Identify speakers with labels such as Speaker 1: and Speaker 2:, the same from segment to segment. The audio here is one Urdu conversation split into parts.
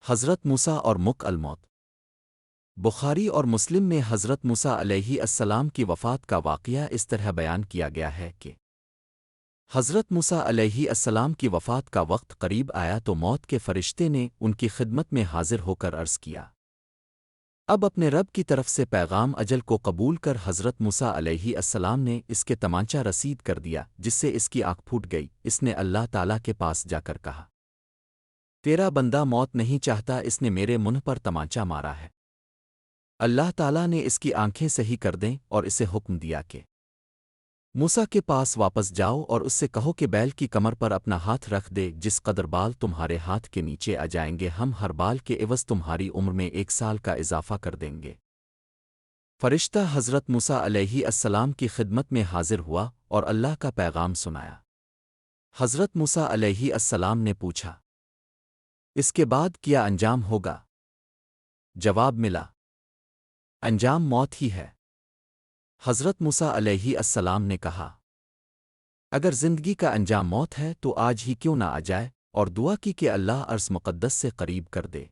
Speaker 1: حضرت موسیٰ اور مک الموت۔ بخاری اور مسلم میں حضرت موسیٰ علیہ السلام کی وفات کا واقعہ اس طرح بیان کیا گیا ہے کہ حضرت موسیٰ علیہ السلام کی وفات کا وقت قریب آیا تو موت کے فرشتے نے ان کی خدمت میں حاضر ہو کر عرض کیا، اب اپنے رب کی طرف سے پیغام اجل کو قبول کر حضرت موسیٰ علیہ السلام نے اس کے تمانچہ رسید کر دیا جس سے اس کی آنکھ پھوٹ گئی۔ اس نے اللہ تعالیٰ کے پاس جا کر کہا، تیرا بندہ موت نہیں چاہتا، اس نے میرے منہ پر تمانچہ مارا ہے۔ اللہ تعالیٰ نے اس کی آنکھیں صحیح کر دیں اور اسے حکم دیا کہ موسیٰ کے پاس واپس جاؤ اور اس سے کہو کہ بیل کی کمر پر اپنا ہاتھ رکھ دے، جس قدر بال تمہارے ہاتھ کے نیچے آ جائیں گے ہم ہر بال کے عوض تمہاری عمر میں 1 سال کا اضافہ کر دیں گے۔ فرشتہ حضرت موسیٰ علیہ السلام کی خدمت میں حاضر ہوا اور اللہ کا پیغام سنایا۔ حضرت موسیٰ علیہ السلام نے پوچھا، اس کے بعد کیا انجام ہوگا؟ جواب ملا، انجام موت ہی ہے۔ حضرت موسیٰ علیہ السلام نے کہا، اگر زندگی کا انجام موت ہے تو آج ہی کیوں نہ آ جائے، اور دعا کی کہ اللہ عرش مقدس سے قریب کر دے۔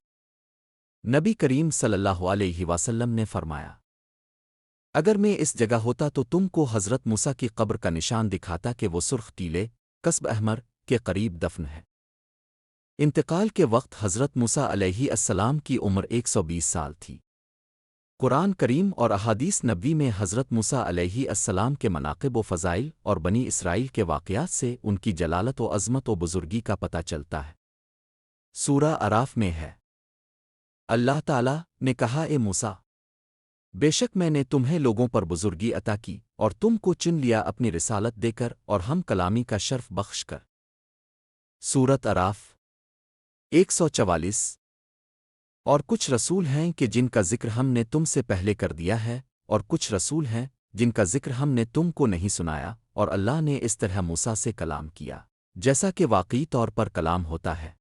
Speaker 1: نبی کریم صلی اللہ علیہ وسلم نے فرمایا، اگر میں اس جگہ ہوتا تو تم کو حضرت موسیٰ کی قبر کا نشان دکھاتا کہ وہ سرخ ٹیلے قصب احمر کے قریب دفن ہے۔ انتقال کے وقت حضرت موسیٰ علیہ السلام کی عمر 120 سال تھی۔ قرآن کریم اور احادیث نبوی میں حضرت موسیٰ علیہ السلام کے مناقب و فضائل اور بنی اسرائیل کے واقعات سے ان کی جلالت و عظمت و بزرگی کا پتہ چلتا ہے۔ سورہ اعراف میں ہے، اللہ تعالیٰ نے کہا، اے موسیٰ، بے شک میں نے تمہیں لوگوں پر بزرگی عطا کی اور تم کو چن لیا اپنی رسالت دے کر اور ہم کلامی کا شرف بخش کر۔ سورۃ اعراف 144۔ اور کچھ رسول ہیں کہ جن کا ذکر ہم نے تم سے پہلے کر دیا ہے، اور کچھ رسول ہیں جن کا ذکر ہم نے تم کو نہیں سنایا، اور اللہ نے اس طرح موسیٰ سے کلام کیا جیسا کہ واقعی طور پر کلام ہوتا ہے۔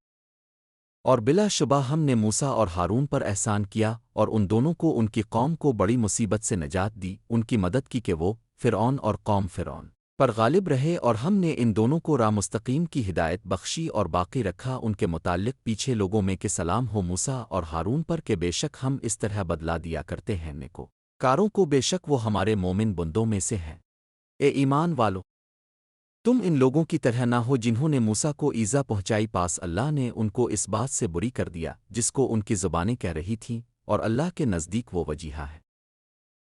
Speaker 1: اور بلا شبہ ہم نے موسیٰ اور ہارون پر احسان کیا اور ان دونوں کو ان کی قوم کو بڑی مصیبت سے نجات دی، ان کی مدد کی کہ وہ فرعون اور قوم فرعون پر غالب رہے، اور ہم نے ان دونوں کو راہ مستقیم کی ہدایت بخشی اور باقی رکھا ان کے متعلق پیچھے لوگوں میں کہ سلام ہو موسیٰ اور ہارون پر کہ بے شک ہم اس طرح بدلا دیا کرتے ہیں نیکو کاروں کو، بے شک وہ ہمارے مومن بندوں میں سے ہیں۔ اے ایمان والو، تم ان لوگوں کی طرح نہ ہو جنہوں نے موسیٰ کو ایذا پہنچائی، پاس اللہ نے ان کو اس بات سے بری کر دیا جس کو ان کی زبانیں کہہ رہی تھیں، اور اللہ کے نزدیک وہ وجیحہ ہے۔